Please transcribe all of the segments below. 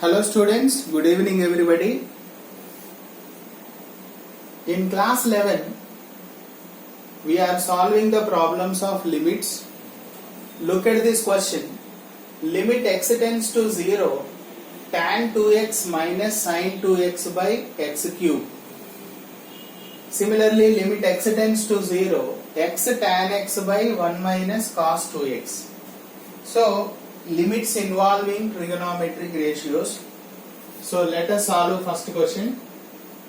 Hello students, good evening everybody. In class 11, we are solving the problems of limits. Look at this question. Limit x tends to 0, tan 2x minus sin 2x by x cube. Similarly, limit x tends to 0, x tan x by 1 minus cos 2x. So, limits involving trigonometric ratios. So let us solve first question.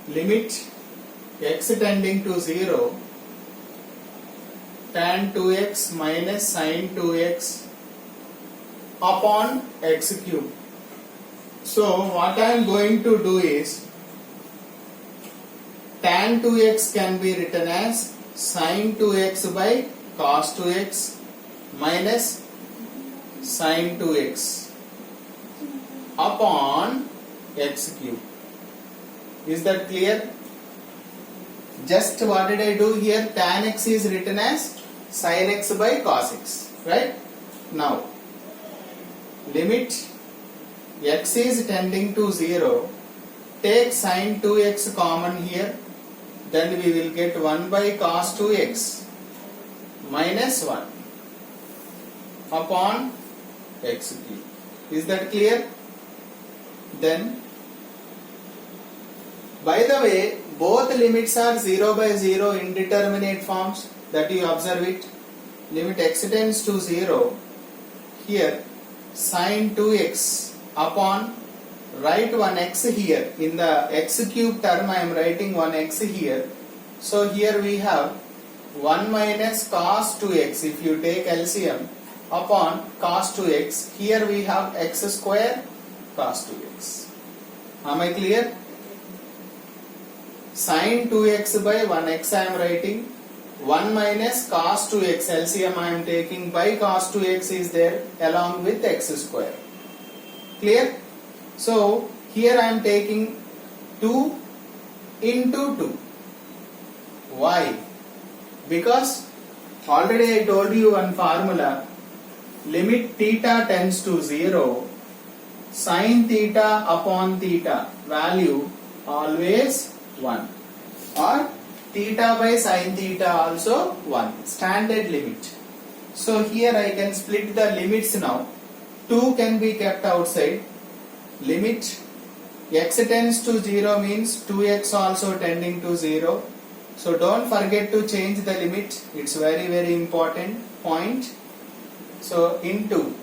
Limit x tending to 0, tan 2x minus sin 2x upon x cube. So what I am going to do is, tan 2x can be written as sin 2x by cos 2x minus sin 2x upon x cube. Is that clear? Just what did I do here? Tan x is written as sin x by cos x, right? Now, limit x is tending to 0. Take sin 2x common here. Then we will get 1 by cos 2x minus 1 upon x cube. Is that clear? Then, by the way, both limits are 0 by 0 indeterminate forms, that you observe it. Limit x tends to 0. Here, sin 2x upon, write 1x here. In the x cube term, I am writing 1x here. So here we have 1 minus cos 2x, if you take LCM, upon cos 2x. Here we have x square cos 2x. Am I clear? Sin 2x by 1x I am writing. 1 minus cos 2x, LCM I am taking, by cos 2x is there along with x square. Clear? So here I am taking 2 into 2. Why? Because already I told you one formula. Limit theta tends to 0, sin theta upon theta, value always 1, or theta by sin theta also 1, standard limit. So here I can split the limits now. 2 can be kept outside. Limit x tends to 0 means 2x also tending to 0. So don't forget to change the limit. It's very important point. So into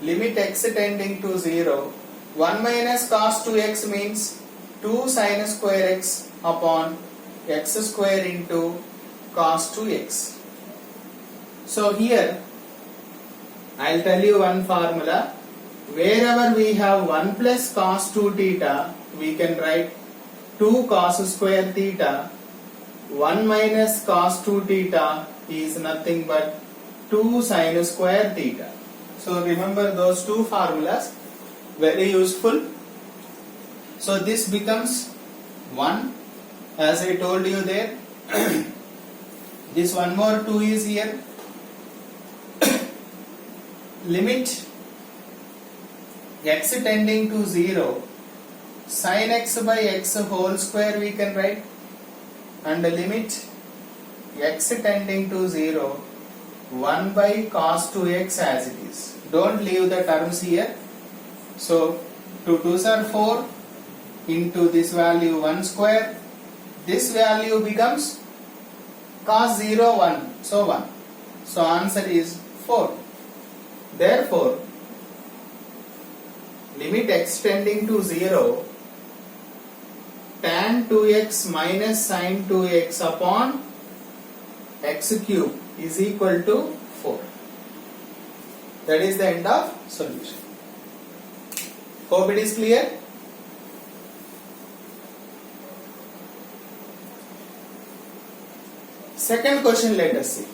limit x tending to 0, 1 minus cos 2x means 2 sin square x upon x square into cos 2x. So here I'll tell you one formula. Wherever we have 1 plus cos 2 theta, we can write 2 cos square theta. 1 minus cos 2 theta is nothing but 2 sin square theta. So remember those two formulas, very useful. So this becomes 1, as I told you there. This one more 2 is here. Limit x tending to 0, sin x by x whole square we can write, and the limit x tending to 0, 1 by cos 2x as it is. Don't leave the terms here. So 2 2s are 4 into this value 1 square. This value becomes cos 0 1. So 1. So answer is 4. Therefore, limit x tending to 0, tan 2x minus sin 2x upon x cube is equal to 4. That is the end of solution. Hope it is clear. Second question, let us see.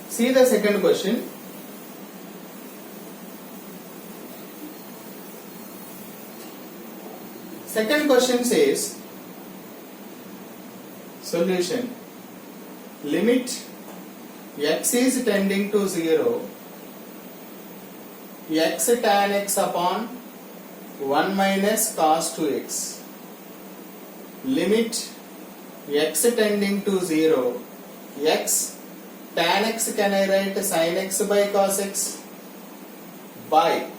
See the second question. Second question says, solution, limit x is tending to 0, x tan x upon 1 minus cos 2x. Limit x tending to 0, x tan x can I write sin x by cos x by,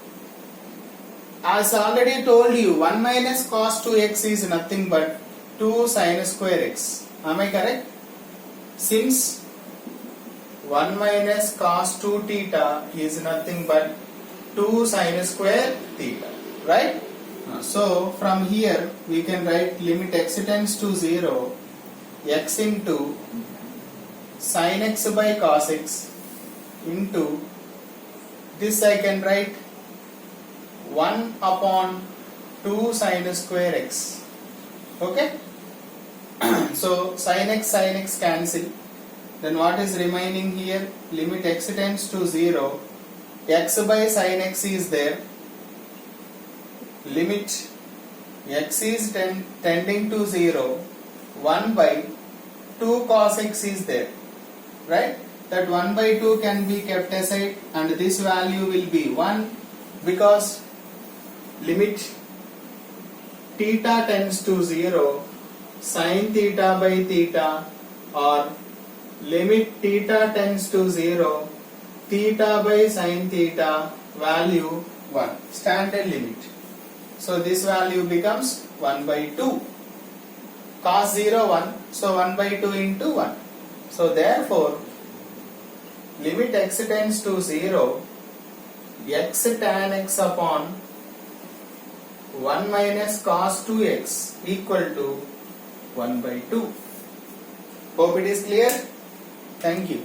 as already told you, 1 minus cos 2x is nothing but 2 sin square x. Am I correct? Since 1 minus cos 2 theta is nothing but 2 sin square theta, right? So from here we can write limit x tends to 0, x into sin x by cos x into this I can write 1 upon 2 sin square x. Okay? So sin x cancel. Then what is remaining here? Limit x tends to 0, x by sin x is there. Limit x is tending to 0, 1 by 2 cos x is there. Right? That 1 by 2 can be kept aside and this value will be 1 because limit theta tends to 0, sin theta by theta, or limit theta tends to 0, theta by sin theta, value 1, standard limit. So this value becomes 1 by 2. Cos 0, 1, so 1 by 2 into 1. So therefore, limit x tends to 0, x tan x upon 1 minus cos 2x equal to 1 by 2. Hope it is clear. Thank you.